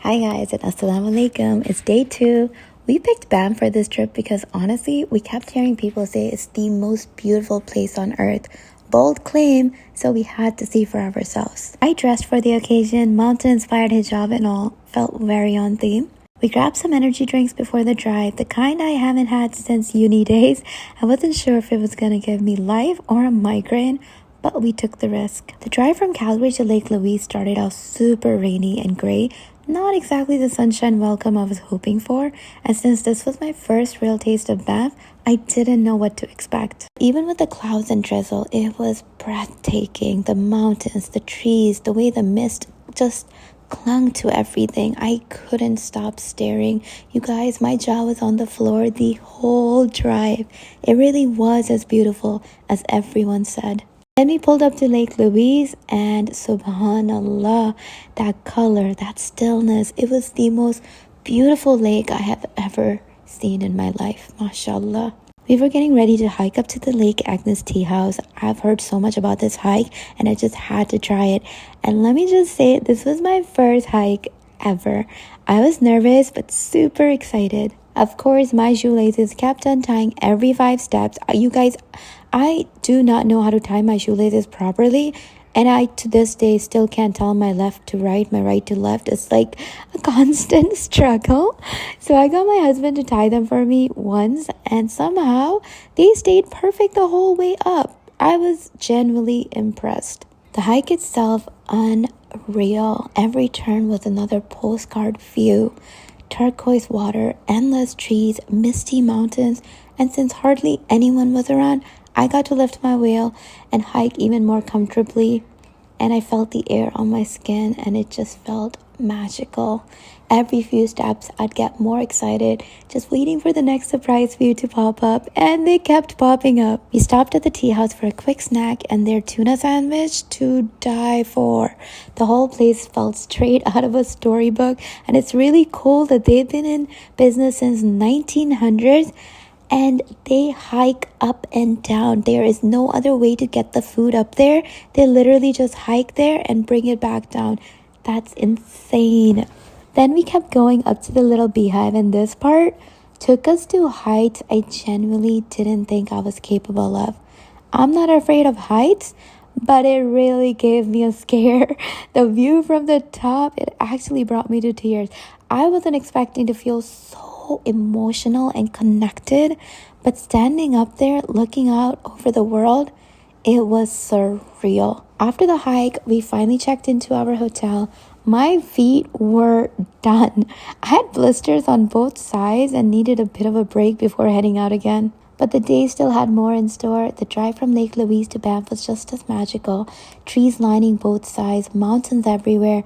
Hi guys and Assalamu Alaikum. It's day 2. We picked Banff for this trip because honestly, we kept hearing people say it's the most beautiful place on earth. Bold claim, so we had to see for ourselves. I dressed for the occasion, mountain-inspired hijab and all, felt very on theme. We grabbed some energy drinks before the drive, the kind I haven't had since uni days. I wasn't sure if it was gonna give me life or a migraine, but we took the risk. The drive from Calgary to Lake Louise started out super rainy and grey, not exactly the sunshine welcome I was hoping for, and since this was my first real taste of Banff, I didn't know what to expect. Even with the clouds and drizzle, it was breathtaking. The mountains, the trees, the way the mist just clung to everything. I couldn't stop staring. You guys, my jaw was on the floor the whole drive. It really was as beautiful as everyone said. Then we pulled up to Lake Louise and subhanallah, that color, that stillness, it was the most beautiful lake I have ever seen in my life, mashallah. We were getting ready to hike up to the Lake Agnes Tea House. I've heard so much about this hike and I just had to try it. And let me just say, this was my first hike ever. I was nervous but super excited. Of course, my shoelaces kept untying every 5 steps. You guys, I do not know how to tie my shoelaces properly, and I to this day still can't tell my left to right, my right to left. It's like a constant struggle. So I got my husband to tie them for me once, and somehow they stayed perfect the whole way up. I was genuinely impressed. The hike itself, unreal. Every turn was another postcard view. Turquoise water, endless trees, misty mountains, and since hardly anyone was around, I got to lift my wheel and hike even more comfortably, and I felt the air on my skin and it just felt magical. Every few steps I'd get more excited, just waiting for the next surprise view to pop up, and they kept popping up. We stopped at the tea house for a quick snack and their tuna sandwich to die for. The whole place felt straight out of a storybook, and it's really cool that they've been in business since 1900s and they hike up and down. There is no other way to get the food up there. They literally just hike there and bring it back down. That's insane. Then we kept going up to the little beehive, and this part took us to heights I genuinely didn't think I was capable of. I'm not afraid of heights, but it really gave me a scare. The view from the top, it actually brought me to tears. I wasn't expecting to feel so emotional and connected, but standing up there looking out over the world, it was surreal. After the hike, we finally checked into our hotel. My feet were done. I had blisters on both sides and needed a bit of a break before heading out again. But the day still had more in store. The drive from Lake Louise to Banff was just as magical. Trees lining both sides, mountains everywhere.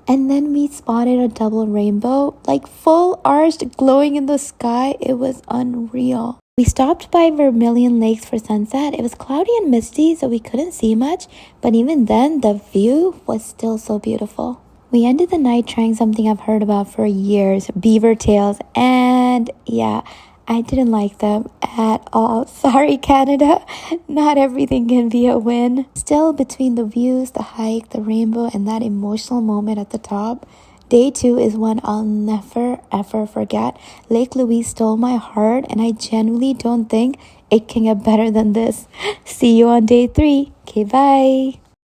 And then we spotted a double rainbow, like full arched, glowing in the sky. It was unreal. We stopped by Vermilion Lakes for sunset. It was cloudy and misty, so we couldn't see much. But even then, the view was still so beautiful. We ended the night trying something I've heard about for years, beaver tails. And yeah, I didn't like them at all. Sorry, Canada. Not everything can be a win. Still, between the views, the hike, the rainbow, and that emotional moment at the top, day 2 is one I'll never ever forget. Lake Louise stole my heart, and I genuinely don't think it can get better than this. See you on day 3. Okay, bye.